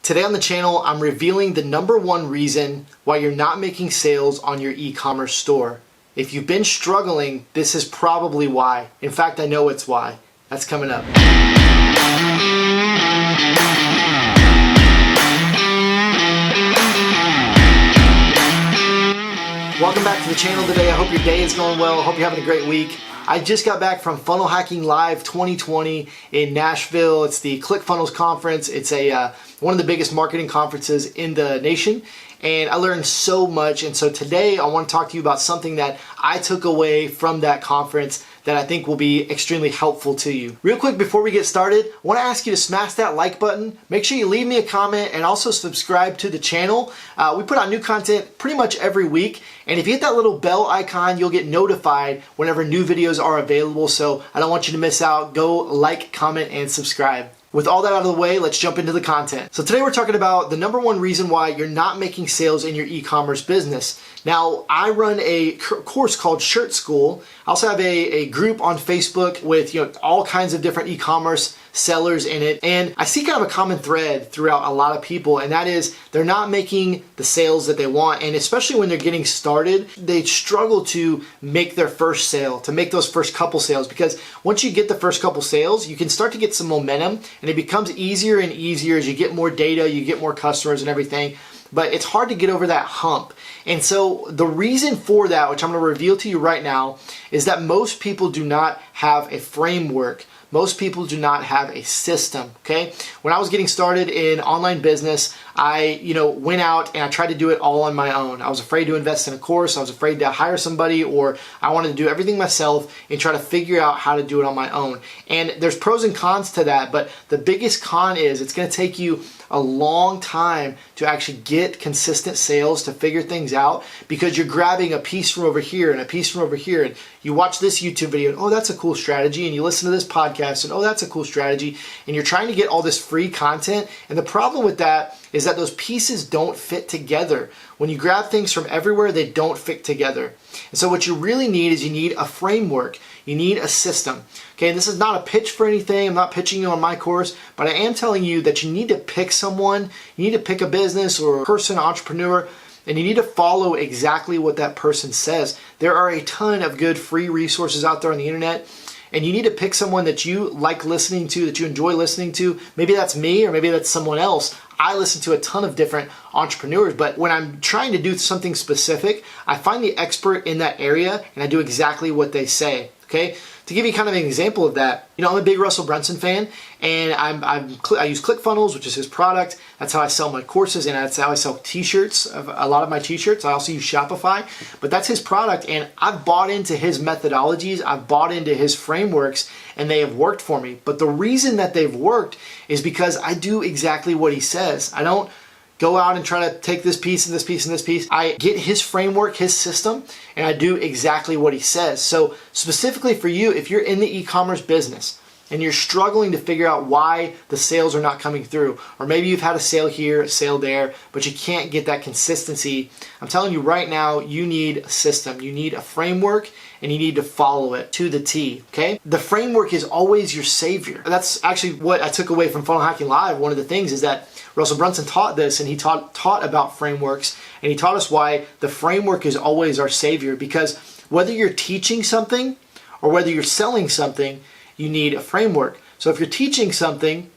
Today on the channel, I'm revealing the #1 reason why you're not making sales on your e-commerce store. If you've been struggling, this is probably why. In fact, I know it's why. That's coming up. Welcome back to the channel today. I hope your day is going well. I hope you're having a great week. I just got back from Funnel Hacking Live 2020 in Nashville. It's the ClickFunnels conference. It's one of the biggest marketing conferences in the nation, and I learned so much. And so today I want to talk to you about something that I took away from that conference that I think will be extremely helpful to you. Real quick before we get started, I want to ask you to smash that like button. Make sure you leave me a comment and also subscribe to the channel. We put out new content pretty much every week, and if you hit that little bell icon, you'll get notified whenever new videos are available, so I don't want you to miss out. Go like, comment, and subscribe. With all that out of the way, let's jump into the content. So today we're talking about the #1 reason why you're not making sales in your e-commerce business. Now, I run a course called Shirt School. I also have a group on Facebook with all kinds of different e-commerce sellers in it, and I see kind of a common thread throughout a lot of people, and that is they're not making the sales that they want, and especially when they're getting started, they struggle to make their first sale, to make those first couple sales, because once you get the first couple sales, you can start to get some momentum, and it becomes easier and easier as you get more data, you get more customers and everything. But it's hard to get over that hump. And so the reason for that, which I'm going to reveal to you right now, is that most people do not have a framework. Most people do not have a system, okay? When I was getting started in online business, I went out and I tried to do it all on my own. I was afraid to invest in a course. I was afraid to hire somebody, or I wanted to do everything myself and try to figure out how to do it on my own. And there's pros and cons to that, but the biggest con is it's going to take you a long time to actually get consistent sales, to figure things out, because you're grabbing a piece from over here and a piece from over here, and you watch this YouTube video and oh, that's a cool strategy, and you listen to this podcast and oh, that's a cool strategy, and you're trying to get all this free content. And the problem with that is that those pieces don't fit together. When you grab things from everywhere, they don't fit together. And so what you really need is you need a framework. You need a system. Okay, and this is not a pitch for anything. I'm not pitching you on my course, but I am telling you that you need to pick someone. You need to pick a business or a person, entrepreneur, and you need to follow exactly what that person says. There are a ton of good free resources out there on the internet, and you need to pick someone that you like listening to, that you enjoy listening to. Maybe that's me, or maybe that's someone else. I listen to a ton of different entrepreneurs, but when I'm trying to do something specific, I find the expert in that area and I do exactly what they say. Okay? To give you kind of an example of that, I'm a big Russell Brunson fan, and I use ClickFunnels, which is his product. That's how I sell my courses, and that's how I sell t-shirts, a lot of my t-shirts. I also use Shopify, but that's his product, and I've bought into his methodologies, I've bought into his frameworks, and they have worked for me. But the reason that they've worked is because I do exactly what he says. I don't go out and try to take this piece and this piece and this piece. I get his framework, his system, and I do exactly what he says. So specifically for you, if you're in the e-commerce business and you're struggling to figure out why the sales are not coming through, or maybe you've had a sale here, a sale there, but you can't get that consistency, I'm telling you right now, you need a system. You need a framework, and you need to follow it to the T, okay? The framework is always your savior. That's actually what I took away from Funnel Hacking Live. One of the things is that Russell Brunson taught this, and he taught about frameworks, and he taught us why the framework is always our savior, because whether you're teaching something or whether you're selling something, you need a framework. So if you're teaching something,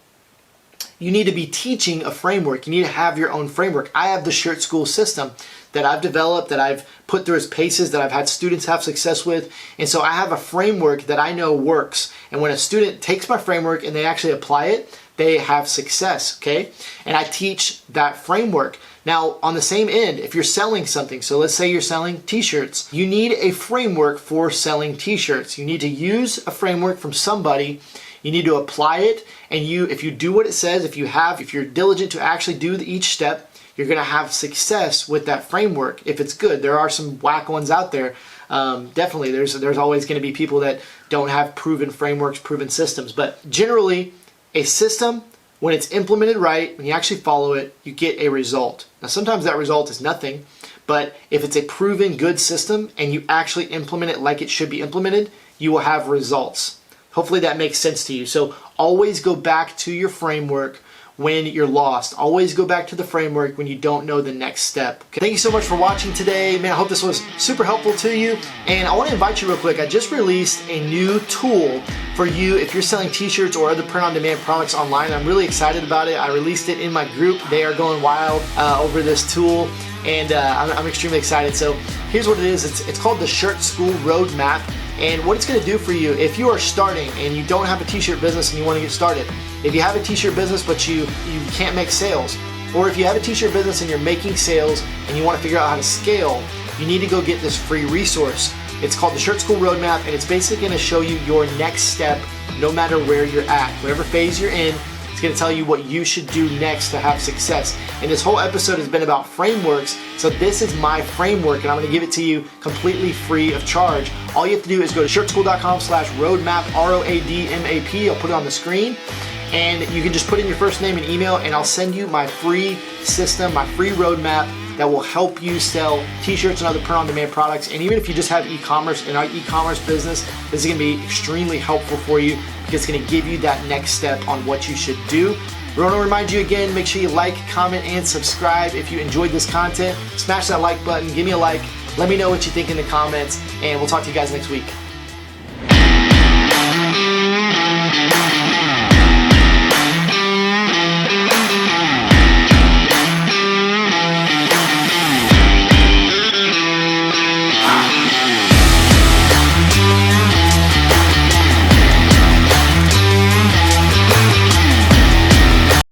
you need to be teaching a framework. You need to have your own framework. I have the Shirt School system that I've developed, that I've put through its paces, that I've had students have success with. And so I have a framework that I know works. And when a student takes my framework and they actually apply it, they have success, okay? And I teach that framework. Now, on the same end, if you're selling something, so let's say you're selling t-shirts, you need a framework for selling t-shirts. You need to use a framework from somebody. You need to apply it, and if you do what it says, if you're diligent to actually do each step, you're gonna have success with that framework if it's good. There are some whack ones out there. Definitely, there's always gonna be people that don't have proven frameworks, proven systems, but generally, a system, when it's implemented right, when you actually follow it, you get a result. Now sometimes that result is nothing, but if it's a proven good system and you actually implement it like it should be implemented, you will have results. Hopefully that makes sense to you. So always go back to your framework when you're lost. Always go back to the framework when you don't know the next step. Okay. Thank you so much for watching today. Man, I hope this was super helpful to you. And I want to invite you real quick. I just released a new tool for you if you're selling t-shirts or other print-on-demand products online. I'm really excited about it. I released it in my group. They are going wild over this tool, and I'm extremely excited. So here's what it is. It's called the Shirt School Roadmap. And what it's going to do for you, if you are starting and you don't have a t-shirt business and you want to get started, if you have a t-shirt business but you can't make sales, or if you have a t-shirt business and you're making sales and you want to figure out how to scale, you need to go get this free resource. It's called the Shirt School Roadmap, and it's basically going to show you your next step no matter where you're at. Whatever phase you're in, it's going to tell you what you should do next to have success. And this whole episode has been about frameworks, so this is my framework, and I'm going to give it to you completely free of charge. All you have to do is go to shirtschool.com/roadmap, ROADMAP. I'll put it on the screen, and you can just put in your first name and email, and I'll send you my free system, my free roadmap that will help you sell t-shirts and other print-on-demand products. And even if you just have e-commerce, in our e-commerce business, this is going to be extremely helpful for you, because it's going to give you that next step on what you should do. I want to remind you again, make sure you like, comment, and subscribe if you enjoyed this content. Smash that like button, give me a like, let me know what you think in the comments, and we'll talk to you guys next week.